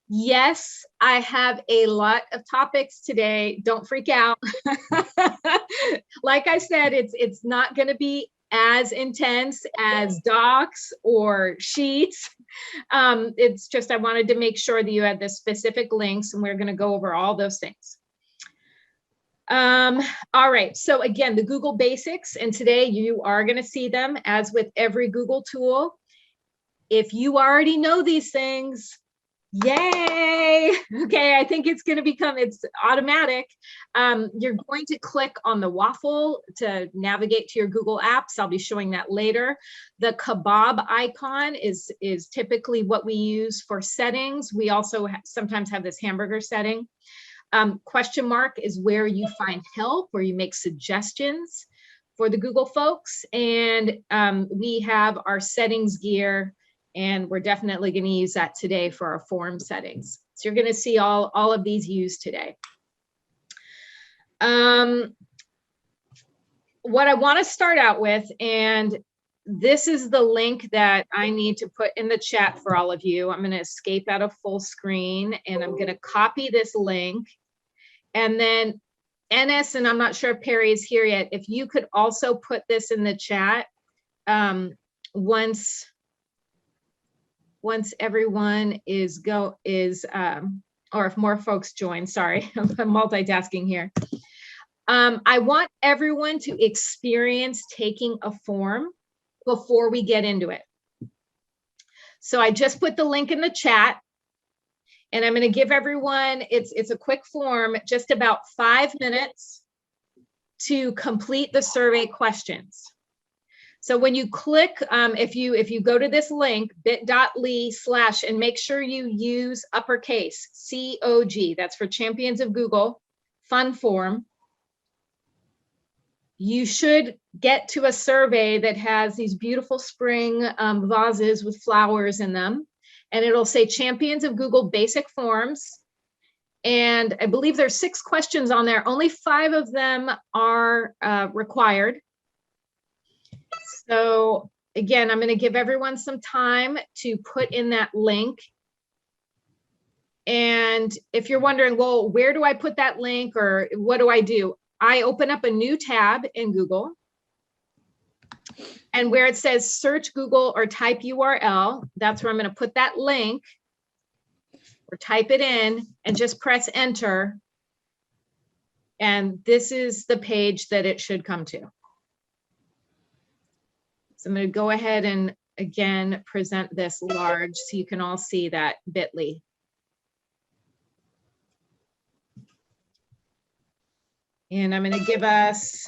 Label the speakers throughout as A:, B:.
A: Yes, I have a lot of topics today. Don't freak out. Like I said, it's not going to be as intense as docs or sheets. It's just I wanted to make sure that you had the specific links, and we're going to go over all those things. All right, so again, the Google basics, and today you are going to see them as with every Google tool. If you already know these things, yay. Okay, I think it's going to become, it's automatic. You're going to click on the waffle to navigate to your Google Apps. I'll be showing that later. The kebab icon is typically what we use for settings. We also sometimes have this hamburger setting. Question mark is where you find help, where you make suggestions for the Google folks. And we have our settings gear, and we're definitely going to use that today for our form settings. So you're going to see all of these used today. What I want to start out with, and this is the link that I need to put in the chat for all of you. I'm going to escape out of full screen, and I'm going to copy this link. And then Ennis, and I'm not sure if Perry is here yet, if you could also put this in the chat once everyone is or if more folks join, sorry, I'm multitasking here. I want everyone to experience taking a form before we get into it. So I just put the link in the chat, and I'm going to give everyone, it's a quick form, just about 5 minutes to complete the survey questions. So when you click, if you go to this link, bit.ly/ and make sure you use uppercase COG, that's for Champions of Google, fun form. You should get to a survey that has these beautiful spring vases with flowers in them. And it'll say Champions of Google Basic Forms. And I believe there's 6 questions on there. Only 5 of them are required. So again, I'm going to give everyone some time to put in that link. And if you're wondering, well, where do I put that link, or what do? I open up a new tab in Google. And where it says search Google or type URL, that's where I'm going to put that link, or type it in and just press enter. And this is the page that it should come to. So I'm going to go ahead and again present this large so you can all see that bit.ly. And I'm going to give us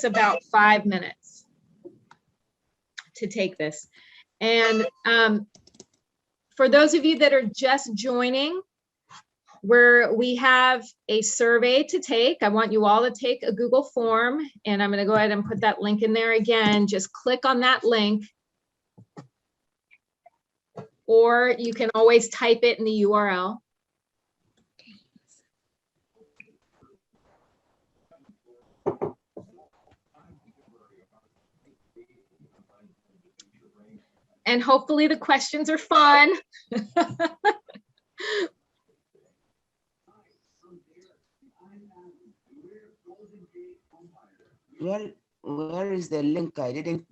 A: about 5 minutes to take this. And for those of you that are just joining, we have a survey to take. I want you all to take a Google form, and I'm going to go ahead and put that link in there again. Just click on that link, or you can always type it in the URL. And hopefully the questions are fun.
B: Where is the link? I didn't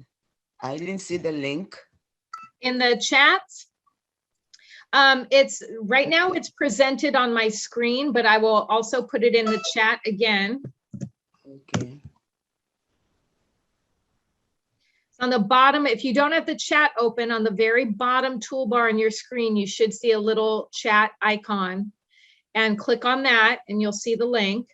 B: see the link.
A: In the chat. It's right now it's presented on my screen, but I will also put it in the chat again.
B: Okay.
A: On the bottom, if you don't have the chat open, on the very bottom toolbar on your screen, you should see a little chat icon, and click on that and you'll see the link.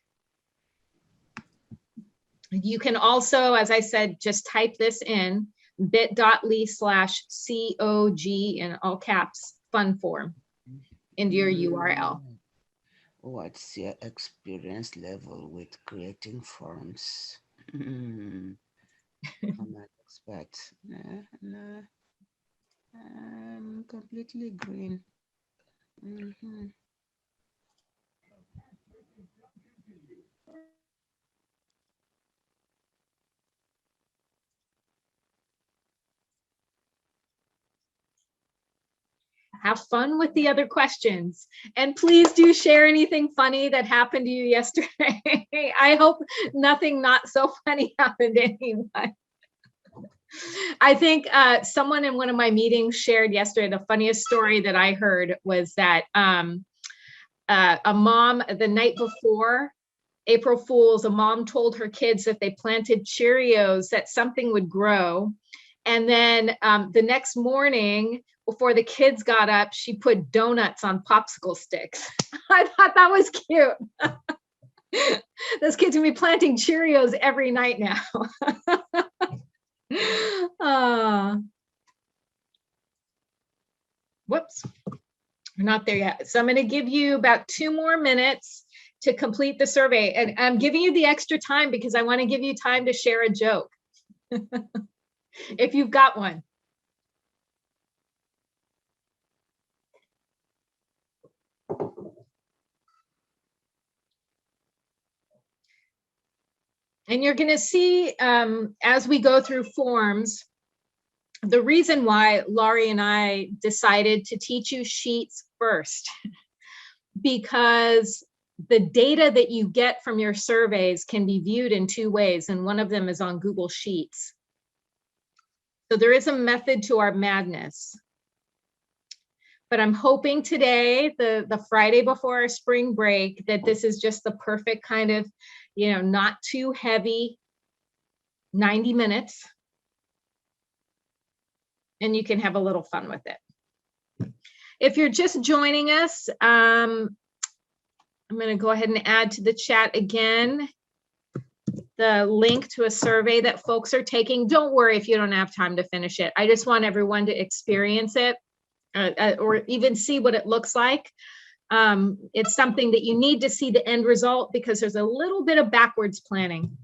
A: You can also, as I said, just type this in, bit.ly/COG in all caps, fun form, into your URL.
B: What's your experience level with creating forms? I'm not expert. No. I'm completely green.
A: have fun with the other questions. And please do share anything funny that happened to you yesterday. I hope nothing not so funny happened to anyone. I think someone in one of my meetings shared yesterday, the funniest story that I heard was that a mom the night before April Fool's, a mom told her kids that they planted Cheerios that something would grow. And then the next morning, before the kids got up, she put donuts on popsicle sticks. I thought that was cute. Those kids will be planting Cheerios every night now. Whoops, we're not there yet. So I'm going to give you about 2 more minutes to complete the survey. And I'm giving you the extra time because I want to give you time to share a joke. If you've got one. And you're going to see as we go through forms, the reason why Laurie and I decided to teach you sheets first, because the data that you get from your surveys can be viewed in 2 ways, and one of them is on Google Sheets. So there is a method to our madness. But I'm hoping today, the Friday before our spring break, that this is just the perfect kind of, not too heavy 90 minutes. And you can have a little fun with it. If you're just joining us, I'm going to go ahead and add to the chat again the link to a survey that folks are taking. Don't worry if you don't have time to finish it. I just want everyone to experience it or even see what it looks like. It's something that you need to see the end result because there's a little bit of backwards planning.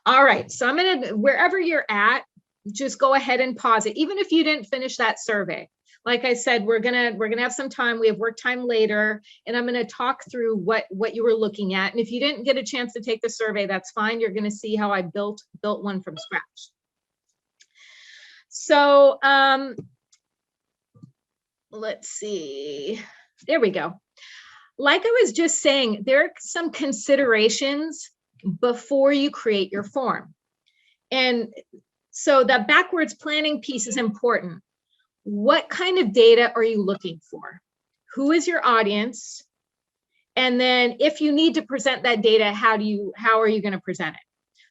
A: All right, so I'm going to, wherever you're at, just go ahead and pause it, even if you didn't finish that survey. Like I said, we're gonna have some time. We have work time later, and I'm gonna talk through what you were looking at. And if you didn't get a chance to take the survey, that's fine. You're gonna see how I built one from scratch. So let's see. There we go. Like I was just saying, there are some considerations before you create your form. And so the backwards planning piece is important. What kind of data are you looking for? Who is your audience? And then if you need to present that data, how are you going to present it?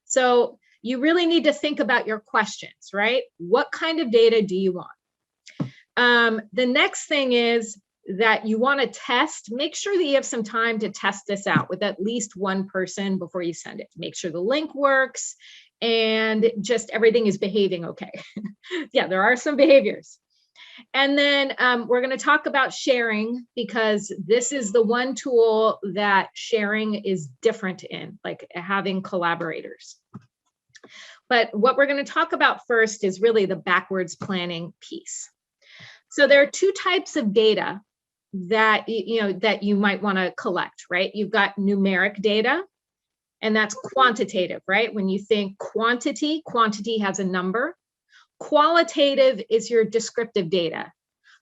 A: So you really need to think about your questions, right? What kind of data do you want? The next thing is that you want to test. Make sure that you have some time to test this out with at least one person before you send it. Make sure the link works and just everything is behaving okay. Yeah, there are some behaviors. And then we're going to talk about sharing, because this is the one tool that sharing is different in, like having collaborators. But what we're going to talk about first is really the backwards planning piece. So there are 2 types of data that you might want to collect, right? You've got numeric data, and that's quantitative, right? When you think quantity has a number. Qualitative is your descriptive data.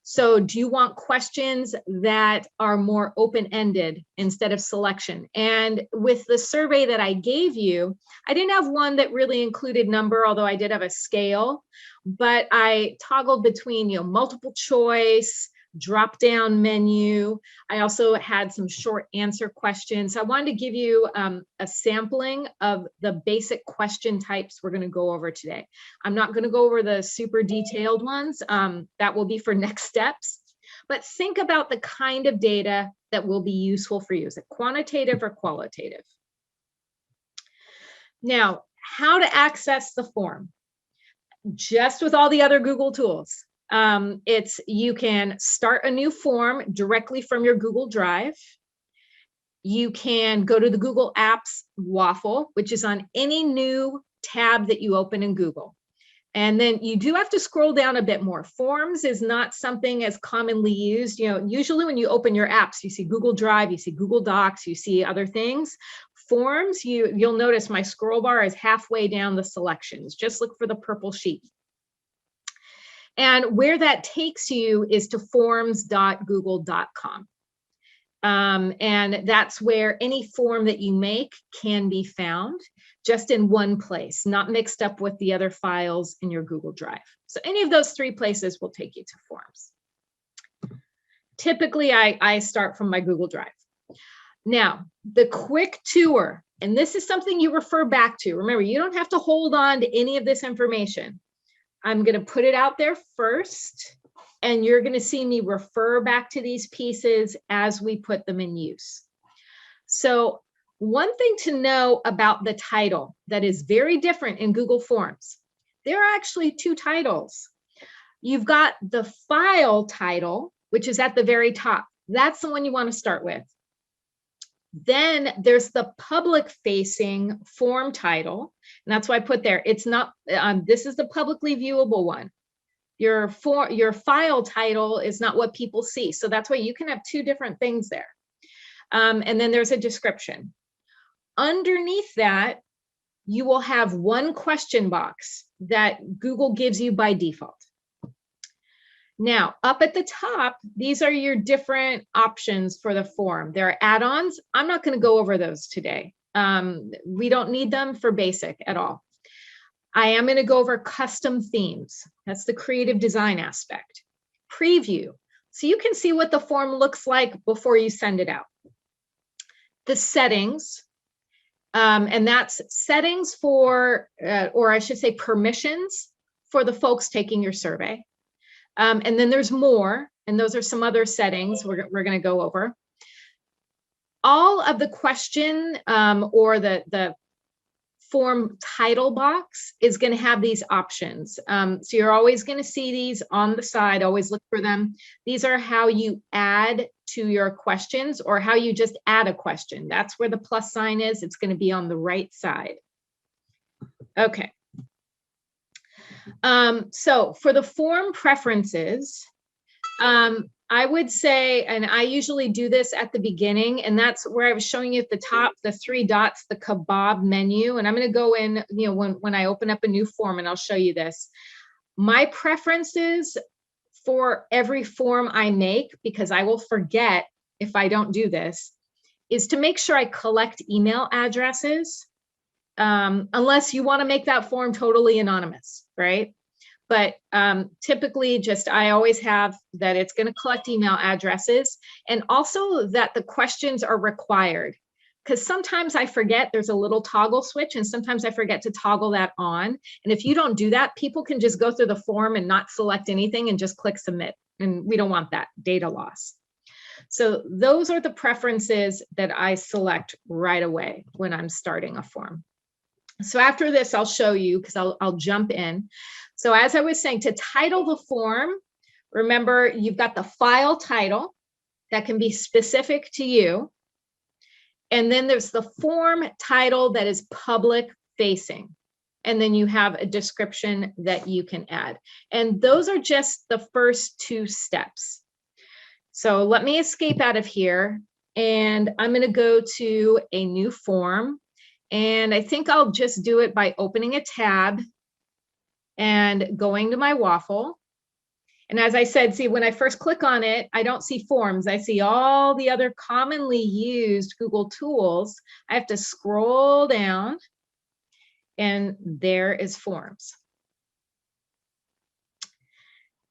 A: So do you want questions that are more open-ended instead of selection? And with the survey that I gave you, I didn't have one that really included number, although I did have a scale, but I toggled between, multiple choice, drop-down menu. I also had some short answer questions. I wanted to give you a sampling of the basic question types we're going to go over today. I'm not going to go over the super detailed ones. That will be for next steps. But think about the kind of data that will be useful for you. Is it quantitative or qualitative? Now, how to access the form? Just with all the other Google tools. You can start a new form directly from your Google Drive. You can go to the Google Apps waffle, which is on any new tab that you open in Google. And then you do have to scroll down a bit more. Forms is not something as commonly used. Usually when you open your apps, you see Google Drive, you see Google Docs, you see other things. Forms, you'll notice my scroll bar is halfway down the selections. Just look for the purple sheet. And where that takes you is to forms.google.com. And that's where any form that you make can be found just in one place, not mixed up with the other files in your Google Drive. So any of those three places will take you to forms. Typically, I start from my Google Drive. Now, the quick tour, and this is something you refer back to. Remember, you don't have to hold on to any of this information. I'm going to put it out there first, and you're going to see me refer back to these pieces as we put them in use. So one thing to know about the title that is very different in Google Forms, there are actually two titles. You've got the file title, which is at the very top. That's the one you want to start with. Then there's the public facing form title. And that's why I put there, it's not, this is the publicly viewable one. Your file title is not what people see. So that's why you can have two different things there. And then there's a description. Underneath that, you will have one question box that Google gives you by default. Now, up at the top, these are your different options for the form. There are add-ons. I'm not going to go over those today. We don't need them for basic at all. I am going to go over custom themes. That's the creative design aspect. Preview. So you can see what the form looks like before you send it out. The settings. And that's settings for, or I should say permissions for the folks taking your survey. And then there's more, and those are some other settings we're going to go over. All of the question or the form title box is going to have these options. So you're always going to see these on the side, always look for them. These are how you add to your questions or how you just add a question. That's where the plus sign is. It's going to be on the right side. Okay. So for the form preferences, I would say, and I usually do this at the beginning, and that's where I was showing you at the top, the three dots, the kebab menu. And I'm going to go in, you know, when I open up a new form, and I'll show you this. My preferences for every form I make, because I will forget if I don't do this, is to make sure I collect email addresses. Unless you want to make that form totally anonymous, right? But typically just, I always have that it's going to collect email addresses, and also that the questions are required, because sometimes I forget there's a little toggle switch, and sometimes I forget to toggle that on. And if you don't do that, people can just go through the form and not select anything and just click submit. And we don't want that, data loss. So those are the preferences that I select right away when I'm starting a form. So after this, I'll show you, because I'll jump in. So as I was saying, to title the form, remember you've got the file title that can be specific to you. And then there's the form title that is public facing. And then you have a description that you can add. And those are just the first two steps. So let me escape out of here, and I'm going to go to a new form. And I think I'll just do it by opening a tab and going to my waffle. And as I said, see, when I first click on it, I don't see forms. I see all the other commonly used Google tools. I have to scroll down, and there is forms.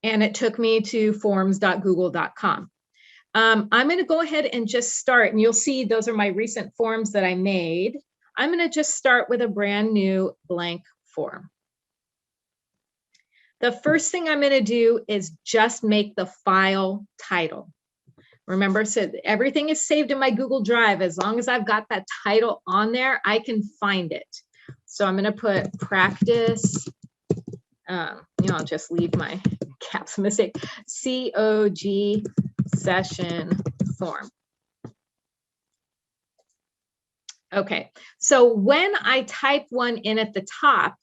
A: And it took me to forms.google.com. I'm going to go ahead and just start, and you'll see those are my recent forms that I made. I'm going to just start with a brand new blank form. The first thing I'm going to do is just make the file title. Remember, so everything is saved in my Google Drive. As long as I've got that title on there, I can find it. So I'm going to put practice, I'll just leave my caps. I'm going to say COG session form. Okay, so when I type one in at the top,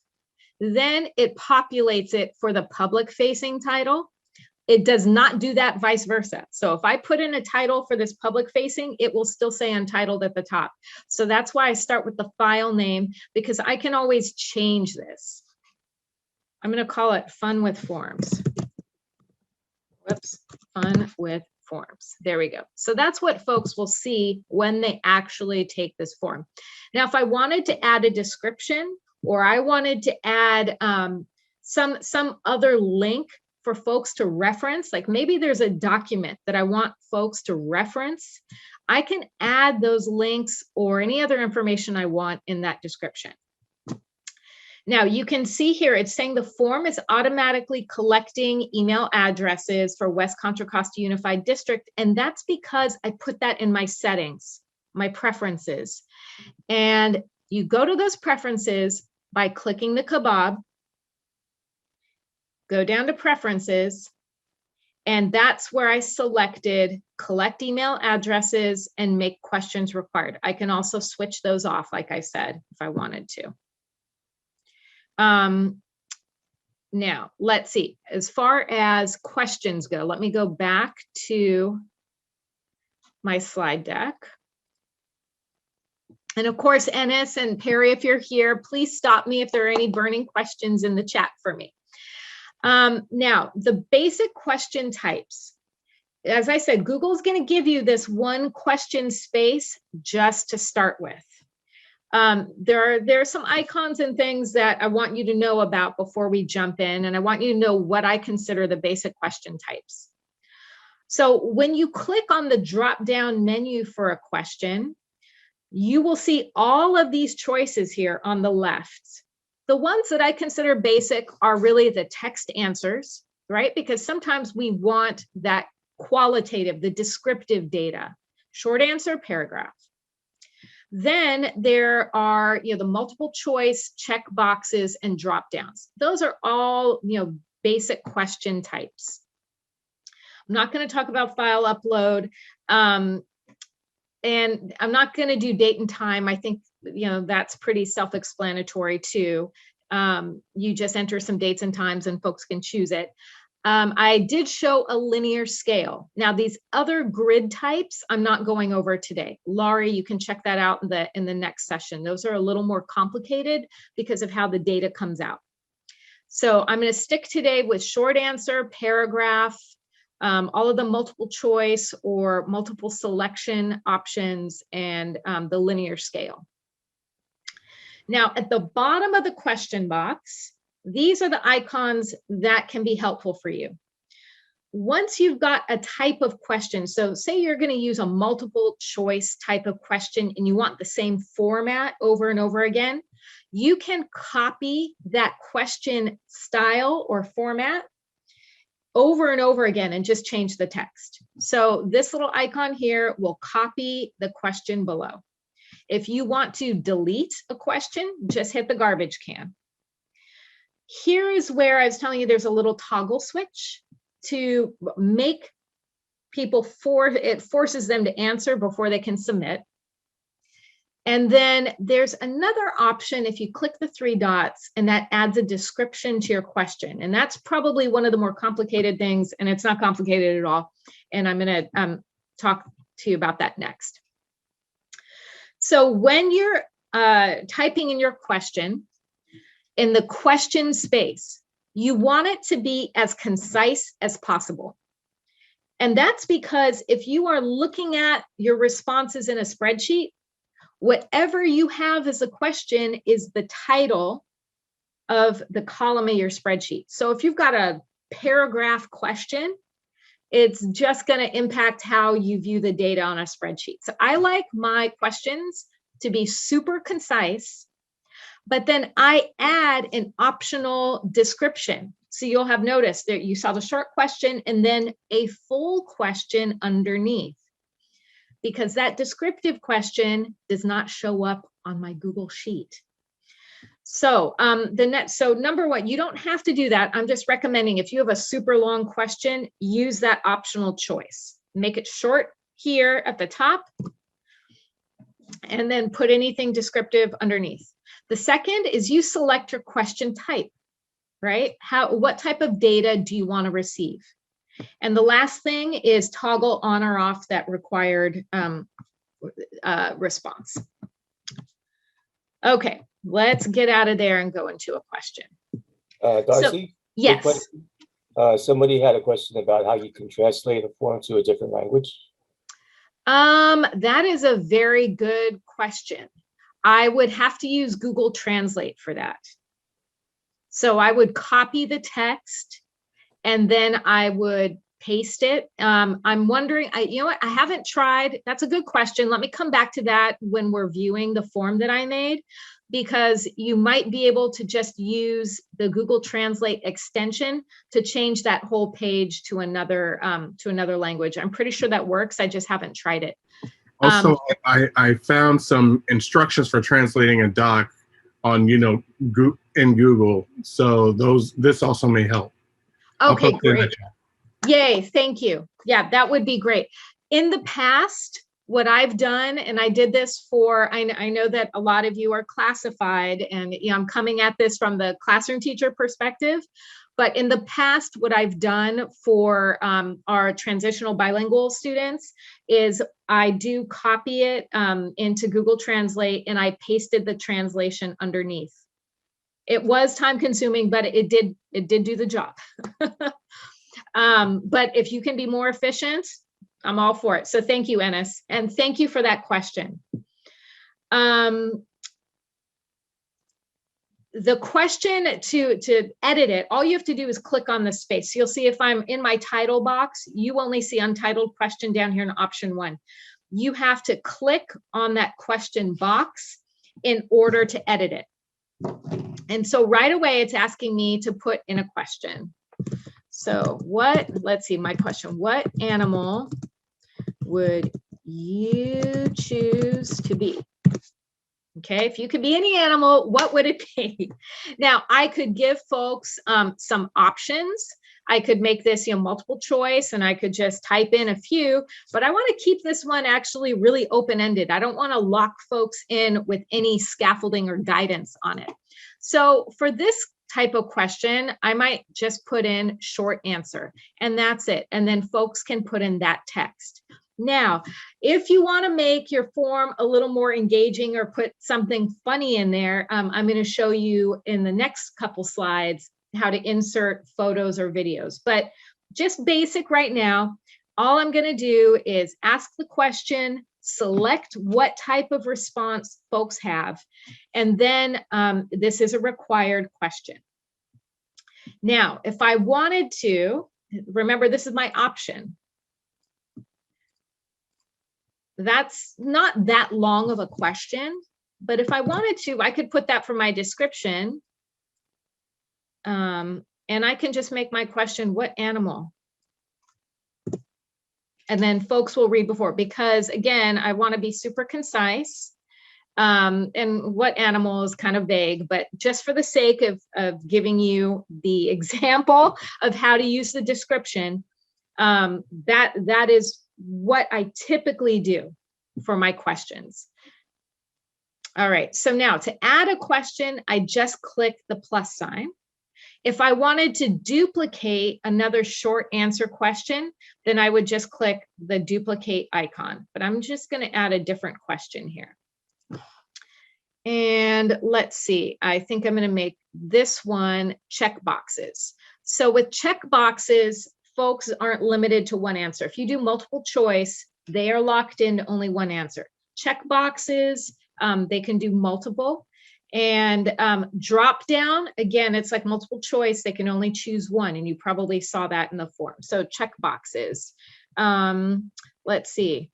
A: then it populates it for the public facing title. It does not do that vice versa. So if I put in a title for this public facing, it will still say untitled at the top. So that's why I start with the file name, because I can always change this. I'm going to call it Fun with Forms. whoops, fun with forms. There we go. So that's what folks will see when they actually take this form. Now, if I wanted to add a description, or I wanted to add some other link for folks to reference, like maybe there's a document that I want folks to reference, I can add those links or any other information I want in that description. Now you can see here, it's saying the form is automatically collecting email addresses for West Contra Costa Unified District. And that's because I put that in my settings, my preferences. And you go to those preferences by clicking the kebab, go down to preferences, and that's where I selected collect email addresses and make questions required. I can also switch those off, like I said, if I wanted to. Now, let's see. As far as questions go, let me go back to my slide deck. And of course, Ennis and Perry, if you're here, please stop me if there are any burning questions in the chat for me. Now, the basic question types. As I said, Google's going to give you this one question space just to start with. There are some icons and things that I want you to know about before we jump in, and I want you to know what I consider the basic question types. So when you click on the drop-down menu for a question, you will see all of these choices here on the left. The ones that I consider basic are really the text answers, right? Because sometimes we want that qualitative, the descriptive data, short answer, paragraph. Then there are, the multiple choice check boxes and drop downs. Those are all, basic question types. I'm not going to talk about file upload. And I'm not going to do date and time. I think, that's pretty self-explanatory too. You just enter some dates and times and folks can choose it. I did show a linear scale. Now, these other grid types, I'm not going over today. Laurie, you can check that out in the next session. Those are a little more complicated because of how the data comes out. So I'm going to stick today with short answer, paragraph, all of the multiple choice or multiple selection options, and the linear scale. Now, at the bottom of the question box, these are the icons that can be helpful for you. Once you've got a type of question, so say you're going to use a multiple choice type of question and you want the same format over and over again, you can copy that question style or format over and over again and just change the text. So this little icon here will copy the question below. If you want to delete a question, just hit the garbage can. Here is where I was telling you there's a little toggle switch to make people it forces them to answer before they can submit. And then there's another option if you click the 3 dots, and that adds a description to your question. And that's probably one of the more complicated things, and it's not complicated at all. And I'm going to talk to you about that next. So when you're typing in your question, in the question space, you want it to be as concise as possible. And that's because if you are looking at your responses in a spreadsheet, whatever you have as a question is the title of the column of your spreadsheet. So if you've got a paragraph question, it's just going to impact how you view the data on a spreadsheet. So I like my questions to be super concise, but then I add an optional description. So you'll have noticed that you saw the short question and then a full question underneath, because that descriptive question does not show up on my Google Sheet. So so number one, you don't have to do that. I'm just recommending if you have a super long question, use that optional choice. Make it short here at the top, and then put anything descriptive underneath. The second is you select your question type, right? What type of data do you want to receive? And the last thing is toggle on or off that required response. Okay, let's get out of there and go into a question.
C: Darcy?
A: Yes.
C: Somebody had a question about how you can translate a form to a different language.
A: That is a very good question. I would have to use Google Translate for that. So I would copy the text and then I would paste it. I'm wondering, you know what, I haven't tried. That's a good question. Let me come back to that when we're viewing the form that I made, because you might be able to just use the Google Translate extension to change that whole page to another language. I'm pretty sure that works. I just haven't tried it.
D: Also, I found some instructions for translating a doc on, in Google. So this also may help.
A: Okay, great. Yay, thank you. Yeah, that would be great. In the past, what I've done, and I did this for, I know that a lot of you are classified, and I'm coming at this from the classroom teacher perspective, but in the past, what I've done for our transitional bilingual students is I do copy it into Google Translate, and I pasted the translation underneath. It was time consuming, but it did do the job. But if you can be more efficient, I'm all for it. So thank you, Ennis, and thank you for that question. The question to edit it, all you have to do is click on the space. So you'll see if I'm in my title box, you only see untitled question down here in option 1. You have to click on that question box in order to edit it. And so right away, it's asking me to put in a question. So let's see, my question, what animal would you choose to be? Okay, if you could be any animal, what would it be? Now, I could give folks some options. I could make this multiple choice, and I could just type in a few, but I want to keep this one actually really open-ended. I don't want to lock folks in with any scaffolding or guidance on it. So for this type of question, I might just put in short answer, and that's it. And then folks can put in that text. Now, if you want to make your form a little more engaging or put something funny in there, I'm going to show you in the next couple slides how to insert photos or videos. But just basic right now, all I'm going to do is ask the question, select what type of response folks have, and then this is a required question. Now, if I wanted to, remember this is my option. That's not that long of a question, but if I wanted to, I could put that for my description. And I can just make my question, what animal? And then folks will read before, because again, I want to be super concise. And what animal is kind of vague, but just for the sake of giving you the example of how to use the description, that is what I typically do for my questions. All right, so now to add a question, I just click the plus sign. If I wanted to duplicate another short answer question, then I would just click the duplicate icon, but I'm just going to add a different question here. And let's see, I think I'm going to make this one check boxes. So with check boxes, folks aren't limited to one answer. If you do multiple choice, they are locked into only one answer. Check boxes, they can do multiple. And drop down, again, it's like multiple choice. They can only choose one, and you probably saw that in the form. So check boxes. Let's see.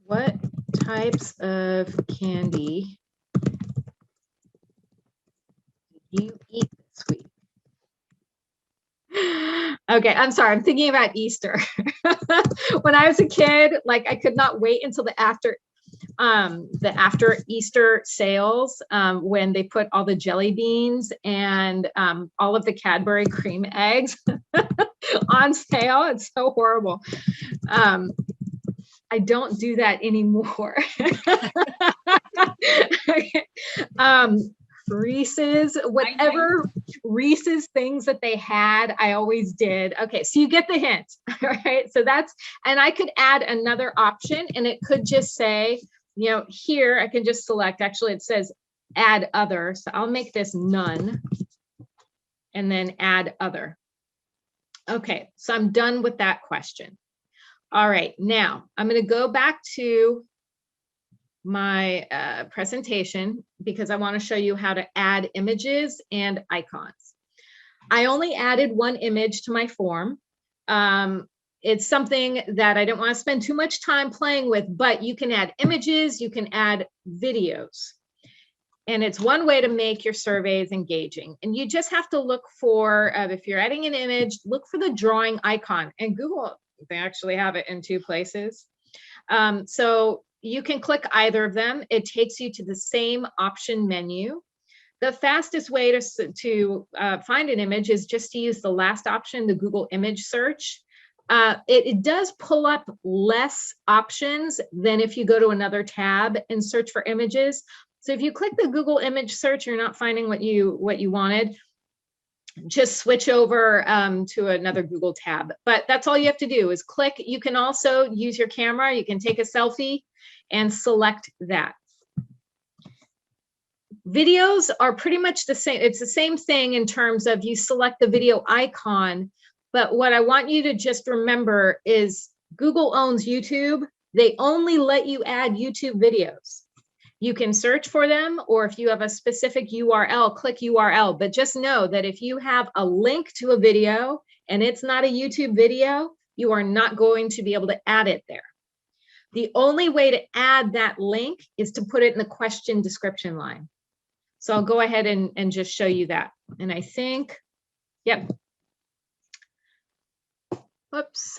A: What types of candy did you eat this week? Okay, I'm sorry, I'm thinking about Easter. When I was a kid, like I could not wait until the after Easter sales, when they put all the jelly beans and all of the Cadbury cream eggs on sale. It's so horrible. I don't do that anymore. Okay. Reese's, whatever Reese's things that they had, I always did. Okay, so you get the hint, all right? So that's, and I could add another option, and it could just say, here I can just select, actually it says add other. So I'll make this none and then add other. Okay, so I'm done with that question. All right, now I'm going to go back to my presentation because I want to show you how to add images and icons. I only added one image to my form. It's something that I don't want to spend too much time playing with, but you can add images, you can add videos. And it's one way to make your surveys engaging. And you just have to look for, if you're adding an image, look for the drawing icon. And Google, they actually have it in 2 places. So you can click either of them. It takes you to the same option menu. The fastest way to find an image is just to use the last option, the Google image search. It does pull up less options than if you go to another tab and search for images. So if you click the Google image search, you're not finding what you wanted, just switch over to another Google tab. But that's all you have to do is click. You can also use your camera. You can take a selfie and select that. Videos are pretty much the same. It's the same thing in terms of you select the video icon. But what I want you to just remember is Google owns YouTube. They only let you add YouTube videos. You can search for them, or if you have a specific URL, click URL. But just know that if you have a link to a video and it's not a YouTube video, you are not going to be able to add it there. The only way to add that link is to put it in the question description line. So I'll go ahead and just show you that. And I think, yep. Whoops.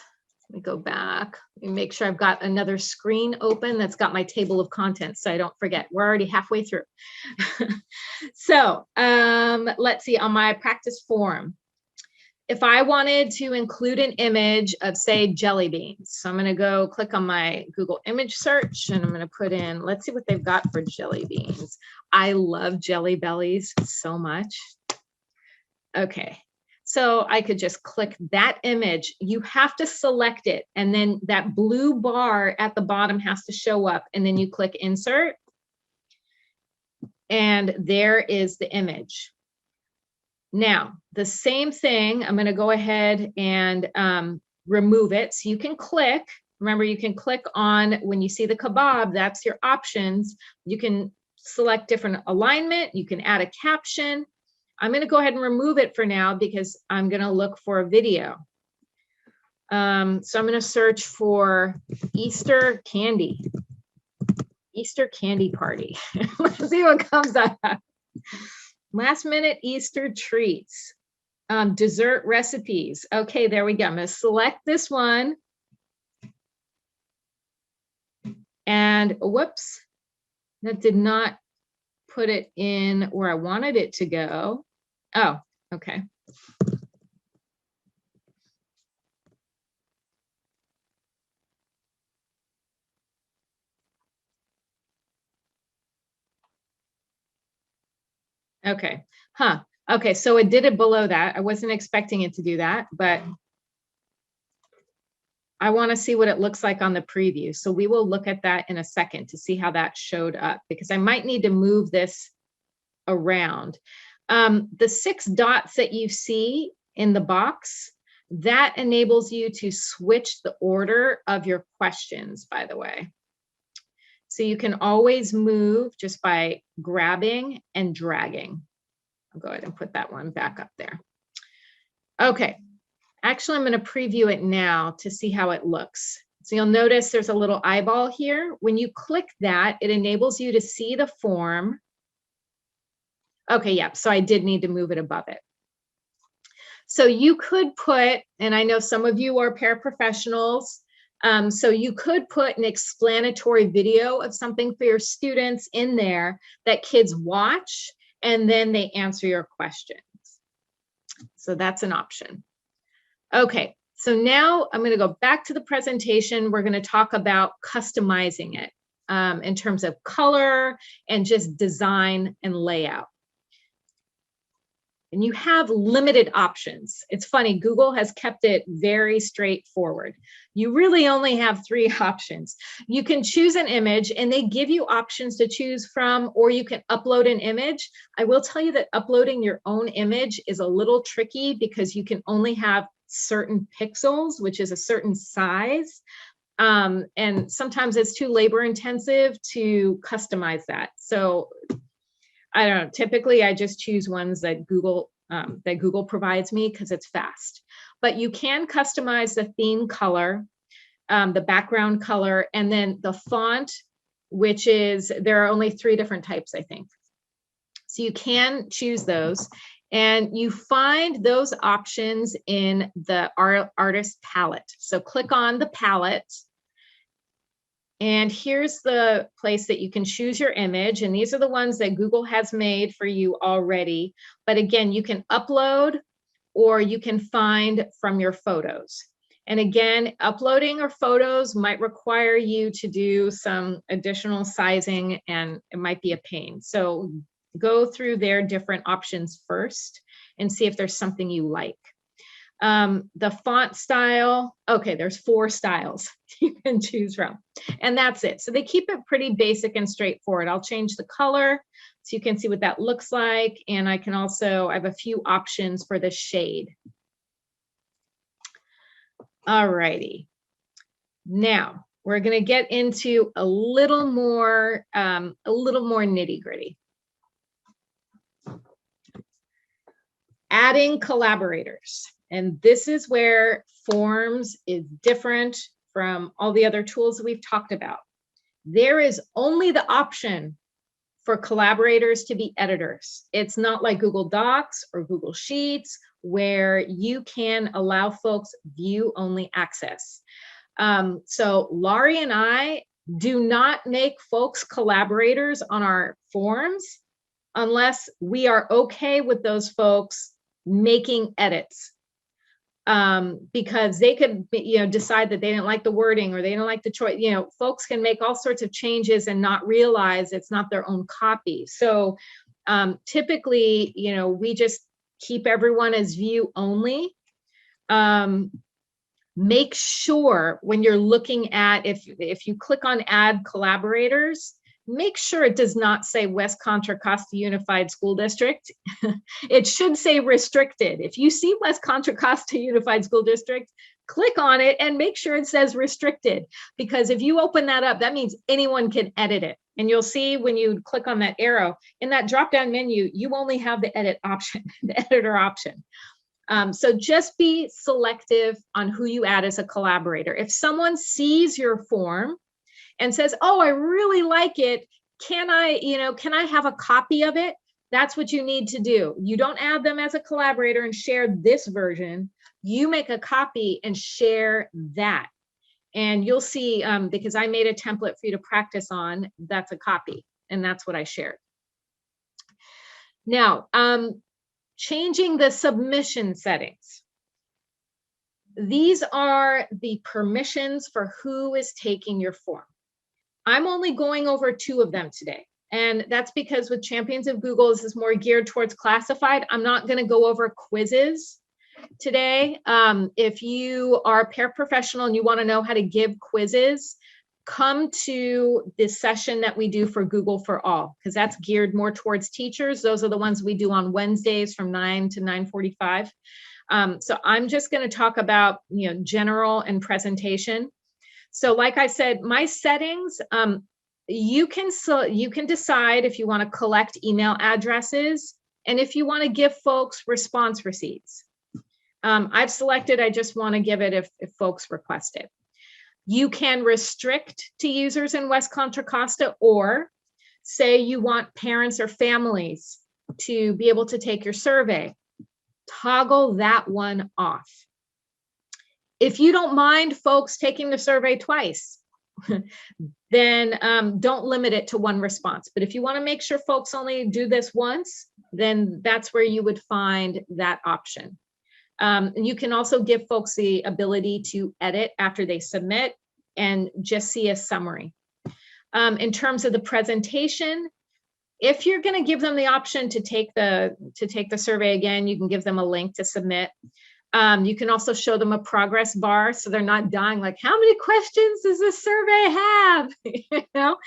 A: Let me go back and make sure I've got another screen open that's got my table of contents so I don't forget. We're already halfway through. So let's see, on my practice form, if I wanted to include an image of, say, jelly beans, so I'm going to go click on my Google image search and I'm going to put in, let's see what they've got for jelly beans. I love Jelly Bellies so much. Okay. So I could just click that image. You have to select it. And then that blue bar at the bottom has to show up. And then you click insert. And there is the image. Now, the same thing, I'm going to go ahead and remove it. So you can click. Remember, you can click on when you see the kebab, that's your options. You can select different alignment. You can add a caption. I'm going to go ahead and remove it for now because I'm going to look for a video. So I'm going to search for Easter candy. Easter candy party. Let's see what comes up. Last minute Easter treats. Dessert recipes. Okay, there we go. I'm going to select this one. And whoops, that did not put it in where I wanted it to go. Oh, okay. Okay, okay, so it did it below that. I wasn't expecting it to do that, but I want to see what it looks like on the preview. So we will look at that in a second to see how that showed up, because I might need to move this around. The 6 dots that you see in the box, that enables you to switch the order of your questions, by the way. So you can always move just by grabbing and dragging. I'll go ahead and put that one back up there. Okay, actually, I'm going to preview it now to see how it looks. So you'll notice there's a little eyeball here. When you click that, it enables you to see the form. Okay, yeah, so I did need to move it above it. So you could put, and I know some of you are paraprofessionals, so you could put an explanatory video of something for your students in there that kids watch, and then they answer your questions. So that's an option. Okay, so now I'm going to go back to the presentation. We're going to talk about customizing it in terms of color and just design and layout. and you have limited options. It's funny, Google has kept it very straightforward. You really only have 3 options. You can choose an image, and they give you options to choose from, or you can upload an image. I will tell you that uploading your own image is a little tricky because you can only have certain pixels, which is a certain size. And sometimes it's too labor intensive to customize that. So I don't know, typically I just choose ones that Google provides me because it's fast. But you can customize the theme color, the background color, and then the font, which is, there are only 3 different types, I think. So you can choose those, and you find those options in the artist palette. So click on the palette, and here's the place that you can choose your image. And these are the ones that Google has made for you already. But again, you can upload, or you can find from your photos. And again, uploading our photos might require you to do some additional sizing, and it might be a pain. So go through their different options first and see if there's something you like. The font style, okay, there's 4 styles you can choose from, and that's it. So they keep it pretty basic and straightforward. I'll change the color so you can see what that looks like. And I can also, I have a few options for the shade. All righty. Now we're going to get into a little more nitty gritty. Adding collaborators. And this is where Forms is different from all the other tools that we've talked about. There is only the option for collaborators to be editors. It's not like Google Docs or Google Sheets where you can allow folks view-only access. So Laurie and I do not make folks collaborators on our forms unless we are okay with those folks making edits. Because they could, decide that they didn't like the wording or they don't like the choice. Folks can make all sorts of changes and not realize it's not their own copy. So typically, we just keep everyone as view only. Make sure when you're looking at, if you click on add collaborators, make sure it does not say West Contra Costa Unified School District. It should say restricted. If you see West Contra Costa Unified School District, click on it and make sure it says restricted, because if you open that up, that means anyone can edit it. And you'll see when you click on that arrow in that drop-down menu, you only have the edit option, the editor option. So just be selective on who you add as a collaborator. If someone sees your form and says, oh, I really like it, can I have a copy of it? That's what you need to do. You don't add them as a collaborator and share this version. You make a copy and share that. And you'll see, because I made a template for you to practice on, that's a copy, and that's what I shared. Now, changing the submission settings. These are the permissions for who is taking your form. I'm only going over 2 of them today. And that's because with Champions of Google, this is more geared towards classified. I'm not going to go over quizzes today. If you are a paraprofessional and you want to know how to give quizzes, come to this session that we do for Google for All, because that's geared more towards teachers. Those are the ones we do on Wednesdays from 9 to 9:45. So I'm just going to talk about, general and presentation. So like I said, my settings, you can decide if you want to collect email addresses and if you want to give folks response receipts. I've selected, I just want to give it if folks request it. You can restrict to users in West Contra Costa, or say you want parents or families to be able to take your survey. Toggle that one off. If you don't mind folks taking the survey twice, then don't limit it to 1 response. But if you want to make sure folks only do this once, then that's where you would find that option. You can also give folks the ability to edit after they submit and just see a summary. In terms of the presentation, If you're going to give them the option to take the survey again, you can give them a link to submit. You can also show them a progress bar so they're not dying like, how many questions does this survey have? You know?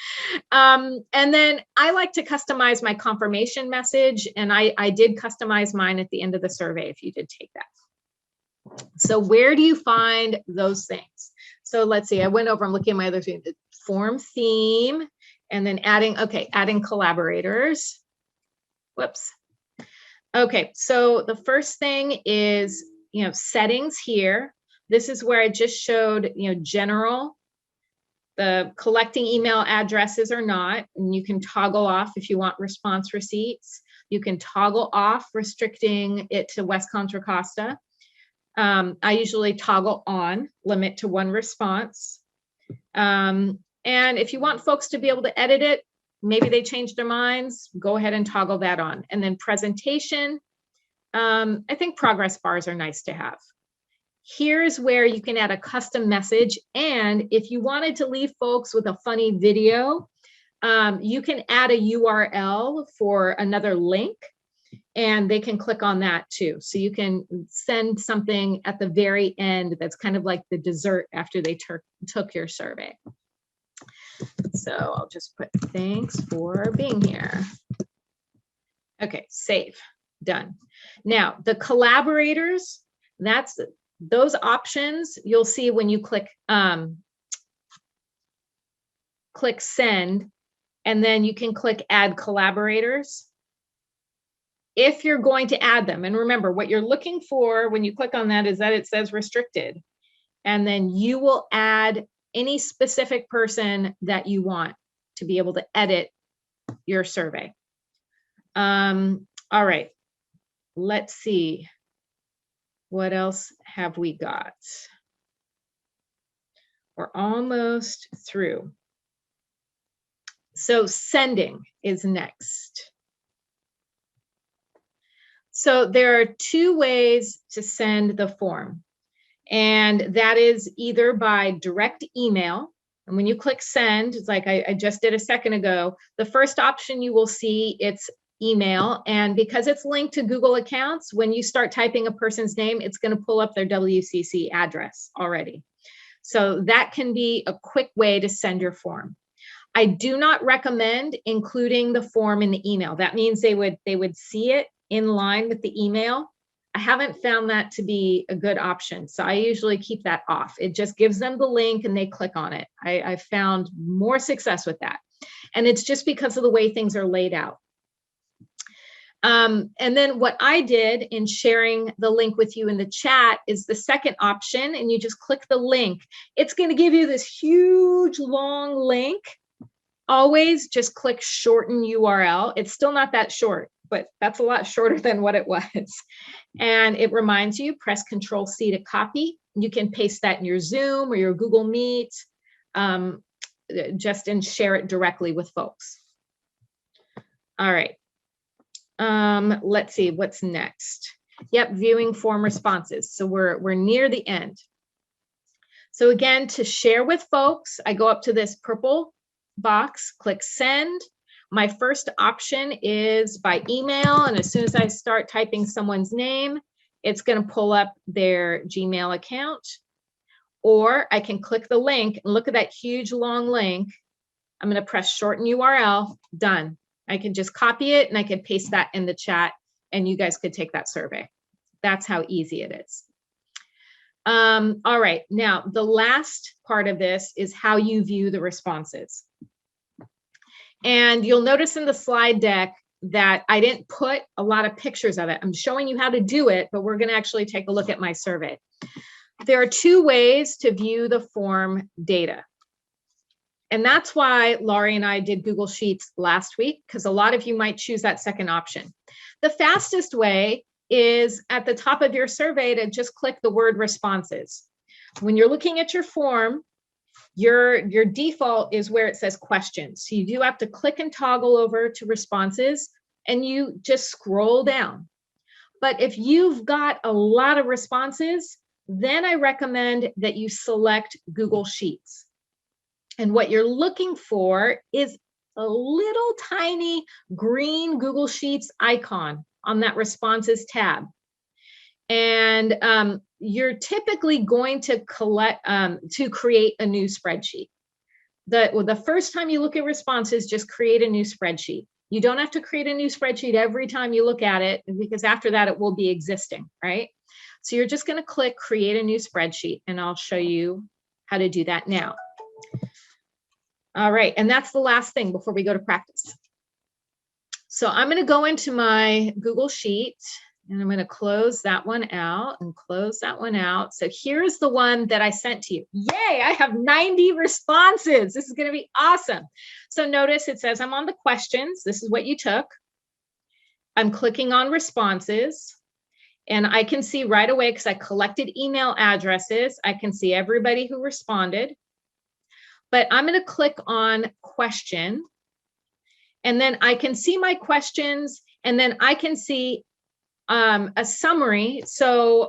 A: And then I like to customize my confirmation message, and I did customize mine at the end of the survey if you did take that. So where do you find those things? So let's see, I went over, I'm looking at my other thing, the form theme, and then adding collaborators. Whoops. Okay, so the first thing is, settings here. This is where I just showed, general, the collecting email addresses or not, and you can toggle off if you want response receipts. You can toggle off restricting it to West Contra Costa. I usually toggle on, limit to 1 response. And if you want folks to be able to edit it, maybe they changed their minds, go ahead and toggle that on. And then presentation, I think progress bars are nice to have. Here's where you can add a custom message. And if you wanted to leave folks with a funny video, you can add a URL for another link, and they can click on that too. So you can send something at the very end that's kind of like the dessert after they took your survey. So I'll just put thanks for being here. Okay, save, done. Now the collaborators, that's those options you'll see when you click send, and then you can click add collaborators if you're going to add them. And remember, what you're looking for when you click on that is that it says restricted, and then you will add any specific person that you want to be able to edit your survey. All right, let's see. What else have we got? We're almost through. So sending is next. So there are 2 ways to send the form, and that is either by direct email. And when you click send, it's like I just did a second ago, the first option you will see, it's email. And because it's linked to Google accounts, when you start typing a person's name, it's going to pull up their WCC address already. So that can be a quick way to send your form. I do not recommend including the form in the email. That means they would see it in line with the email. I haven't found that to be a good option, so I usually keep that off. It just gives them the link and they click on it. I've found more success with that. And it's just because of the way things are laid out. And then what I did in sharing the link with you in the chat is the second option, and you just click the link. It's going to give you this huge long link. Always just click shorten URL. It's still not that short, but that's a lot shorter than what it was. And it reminds you, press Control-C to copy. You can paste that in your Zoom or your Google Meet, and share it directly with folks. All right. Let's see what's next. Yep, viewing form responses. So we're near the end. So again, to share with folks, I go up to this purple box, click send. My first option is by email, and as soon as I start typing someone's name, it's going to pull up their Gmail account. Or I can click the link and look at that huge long link. I'm going to press shorten URL, done. I can just copy it and I can paste that in the chat, and you guys could take that survey. That's how easy it is. All right, now the last part of this is how you view the responses. And you'll notice in the slide deck that I didn't put a lot of pictures of it. I'm showing you how to do it, but we're going to actually take a look at my survey. There are 2 ways to view the form data. And that's why Laurie and I did Google Sheets last week, because a lot of you might choose that second option. The fastest way is at the top of your survey to just click the word responses. When you're looking at your form, your default is where it says questions. So you do have to click and toggle over to responses, and you just scroll down. But if you've got a lot of responses, then I recommend that you select Google Sheets. And what you're looking for is a little tiny green Google Sheets icon on that responses tab. And you're typically going to create a new spreadsheet. The first time you look at responses, just create a new spreadsheet. You don't have to create a new spreadsheet every time you look at it, because after that it will be existing, right? So you're just going to click create a new spreadsheet, and I'll show you how to do that now. All right, and that's the last thing before we go to practice. So I'm going to go into my Google Sheet, and I'm going to close that one out and close that one out. So here's the one that I sent to you. Yay, I have 90 responses. This is going to be awesome. So notice it says I'm on the questions. This is what you took. I'm clicking on responses, and I can see right away, because I collected email addresses, I can see everybody who responded. But I'm going to click on question, and then I can see my questions, and then I can see a summary. So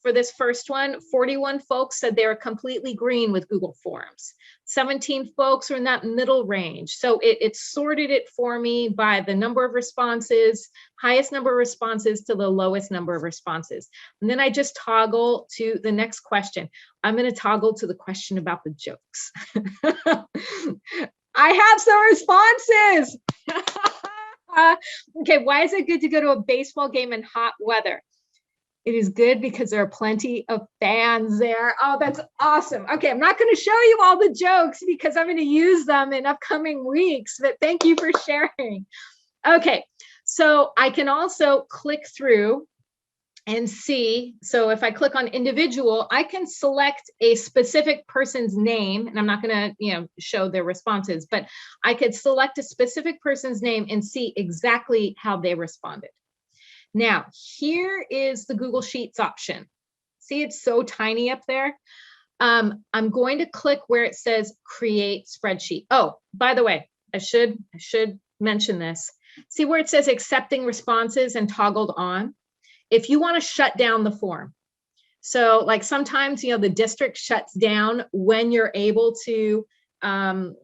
A: for this first one, 41 folks said they were completely green with Google Forms. 17 folks are in that middle range. So it sorted it for me by the number of responses, highest number of responses to the lowest number of responses. And then I just toggle to the next question. I'm going to toggle to the question about the jokes. I have some responses. Okay, why is it good to go to a baseball game in hot weather? It is good because there are plenty of fans there. Oh, that's awesome. Okay, I'm not going to show you all the jokes because I'm going to use them in upcoming weeks, but thank you for sharing. Okay, so I can also click through and see. So if I click on individual, I can select a specific person's name, and I'm not going to, show their responses, but I could select a specific person's name and see exactly how they responded. Now, here is the Google Sheets option. See, it's so tiny up there. I'm going to click where it says create spreadsheet. Oh, by the way, I should mention this. See where it says accepting responses and toggled on? If you want to shut down the form. So like sometimes, the district shuts down when you're able to respond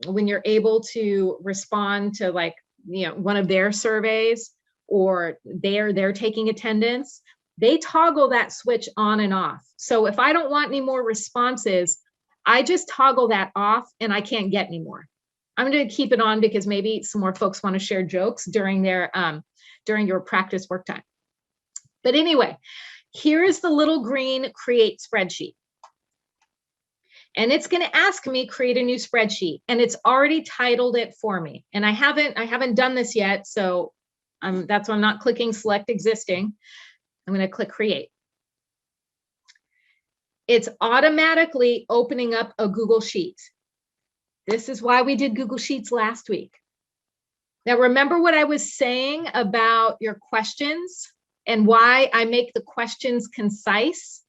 A: to one of their surveys, or they're taking attendance, they toggle that switch on and off. So if I don't want any more responses, I just toggle that off and I can't get any more. I'm going to keep it on because maybe some more folks want to share jokes during your practice work time. But anyway, here is the little green create spreadsheet. And it's going to ask me create a new spreadsheet, and it's already titled it for me. And I haven't done this yet, so that's why I'm not clicking select existing. I'm going to click create. It's automatically opening up a Google Sheet. This is why we did Google Sheets last week. Now, remember what I was saying about your questions and why I make the questions concise?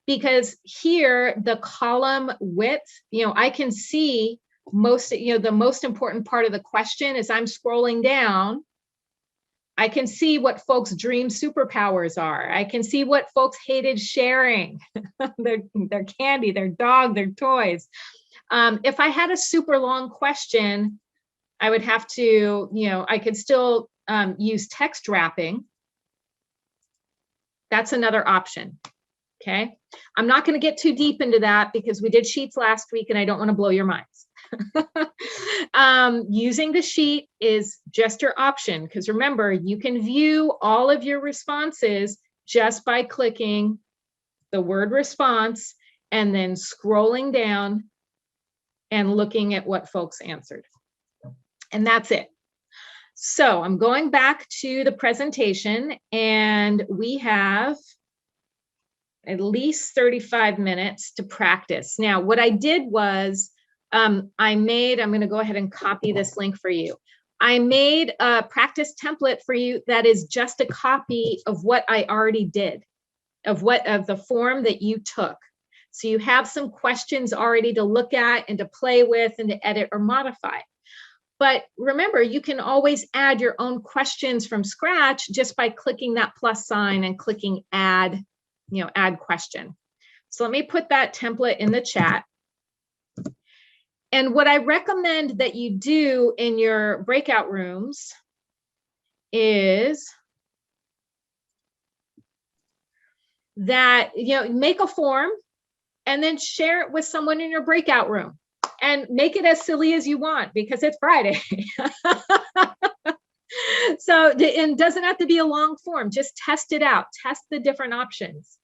A: Because here, the column width, I can see the most important part of the question is I'm scrolling down. I can see what folks' dream superpowers are. I can see what folks hated sharing, their candy, their dog, their toys. If I had a super long question, I would have to, I could still use text wrapping. That's another option. Okay. I'm not going to get too deep into that because we did sheets last week and I don't want to blow your minds. Using the sheet is just your option, because remember, you can view all of your responses just by clicking the word response and then scrolling down and looking at what folks answered. And that's it. So I'm going back to the presentation, and we have at least 35 minutes to practice. Now, what I did was I'm going to go ahead and copy this link for you. I made a practice template for you that is just a copy of what I already did, of the form that you took. So you have some questions already to look at and to play with and to edit or modify. But remember, you can always add your own questions from scratch just by clicking that plus sign and clicking add, add question. So let me put that template in the chat. And what I recommend that you do in your breakout rooms is that, make a form and then share it with someone in your breakout room, and make it as silly as you want because it's Friday. So it doesn't have to be a long form. Just test it out. Test the different options.